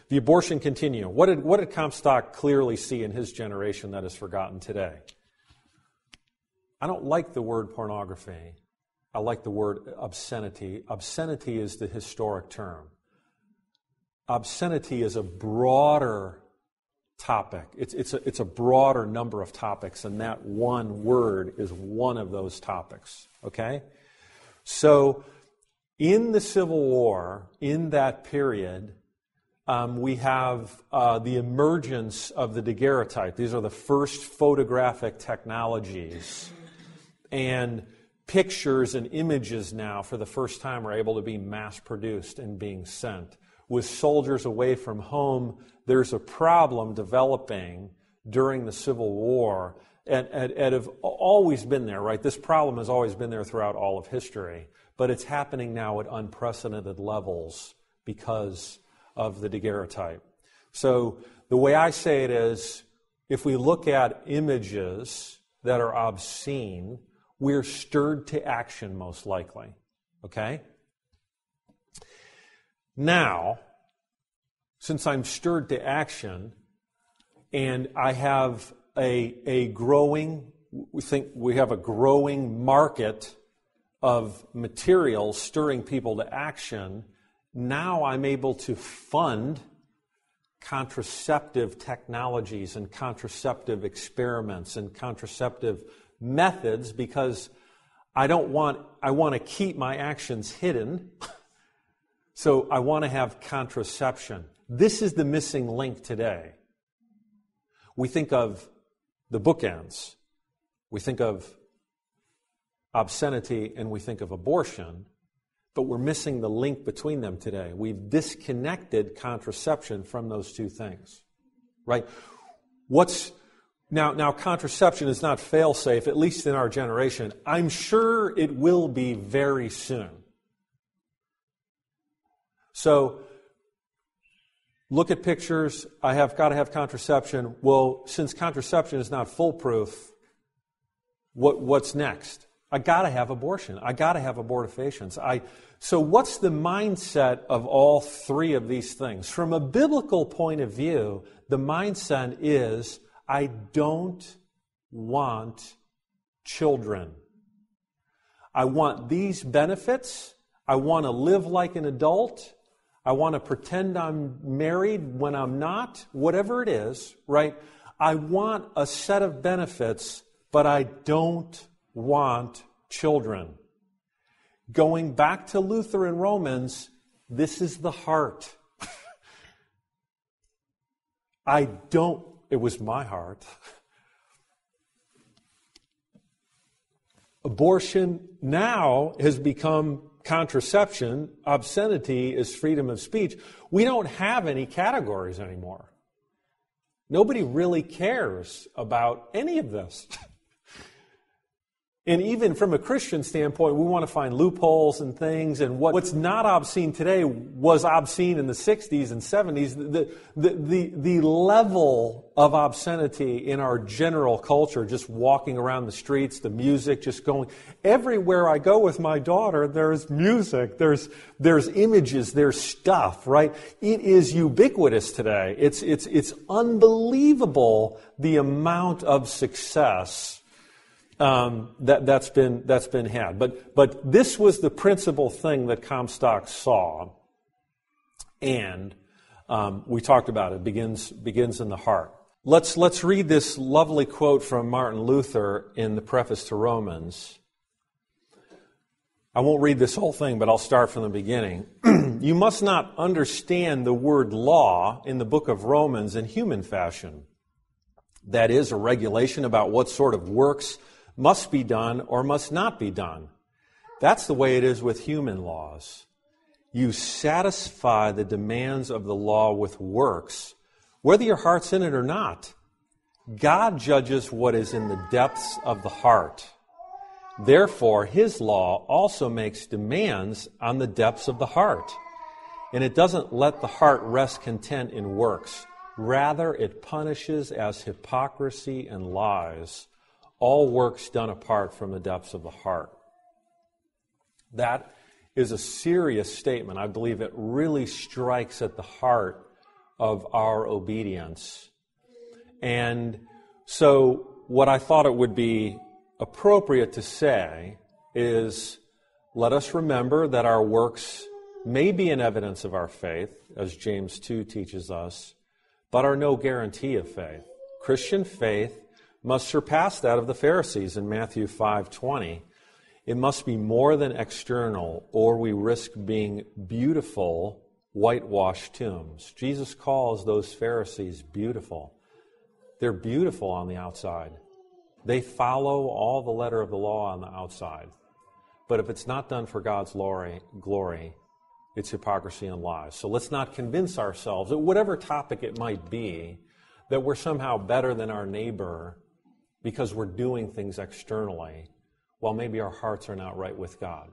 The abortion continuum. What did Comstock clearly see in his generation that is forgotten today? I don't like the word pornography. I like the word obscenity. Obscenity is the historic term. Obscenity is a broader topic. It's a broader number of topics, and that one word is one of those topics. Okay? So, in the Civil War, in that period, we have the emergence of the daguerreotype. These are the first photographic technologies. And pictures and images now, for the first time, are able to be mass-produced and being sent. With soldiers away from home, there's a problem developing during the Civil War, and have always been there, right? This problem has always been there throughout all of history, but it's happening now at unprecedented levels because of the daguerreotype. So the way I say it is, if we look at images that are obscene, we're stirred to action most likely, okay? Now, since I'm stirred to action, and I have a growing market of materials stirring people to action, now I'm able to fund contraceptive technologies and contraceptive experiments and contraceptive methods, because I want to keep my actions hidden. So I want to have contraception. This is the missing link today. We think of the bookends. We think of obscenity and we think of abortion, but we're missing the link between them today. We've disconnected contraception from those two things, right? Now contraception is not fail-safe, at least in our generation. I'm sure it will be very soon. So, look at pictures. I have got to have contraception. Well, since contraception is not foolproof, what's next? I got to have abortion. I got to have abortifacients. So what's the mindset of all three of these things? From a biblical point of view, the mindset is, I don't want children. I want these benefits. I want to live like an adult. I want to pretend I'm married when I'm not, whatever it is, right? I want a set of benefits, but I don't want children. Going back to Luther and Romans, this is the heart. It was my heart. Abortion now has become contraception. Obscenity is freedom of speech. We don't have any categories anymore. Nobody really cares about any of this. And even from a Christian standpoint, we want to find loopholes and things, and what's not obscene today was obscene in the 60s and 70s. The level of obscenity in our general culture, just walking around the streets, the music just going. Everywhere I go with my daughter, there's music, there's images, there's stuff, right? It is ubiquitous today. It's unbelievable the amount of success that's been had. But this was the principal thing that Comstock saw, and we talked about it. Begins in the heart. Let's read this lovely quote from Martin Luther in the preface to Romans. I won't read this whole thing, but I'll start from the beginning. You must not understand the word law in the book of Romans in human fashion. That is, a regulation about what sort of works must be done or must not be done. That's the way it is with human laws. You satisfy the demands of the law with works, whether your heart's in it or not. God judges what is in the depths of the heart. Therefore, His law also makes demands on the depths of the heart. And it doesn't let the heart rest content in works. Rather, it punishes as hypocrisy and lies all works done apart from the depths of the heart. That is a serious statement. I believe it really strikes at the heart of our obedience. And so what I thought it would be appropriate to say is, let us remember that our works may be an evidence of our faith, as James 2 teaches us, but are no guarantee of faith. Christian faith must surpass that of the Pharisees in Matthew 5:20. It must be more than external, or we risk being beautiful, whitewashed tombs. Jesus calls those Pharisees beautiful. They're beautiful on the outside. They follow all the letter of the law on the outside. But if it's not done for God's glory, it's hypocrisy and lies. So let's not convince ourselves, at whatever topic it might be, that we're somehow better than our neighbor because we're doing things externally, while maybe our hearts are not right with God.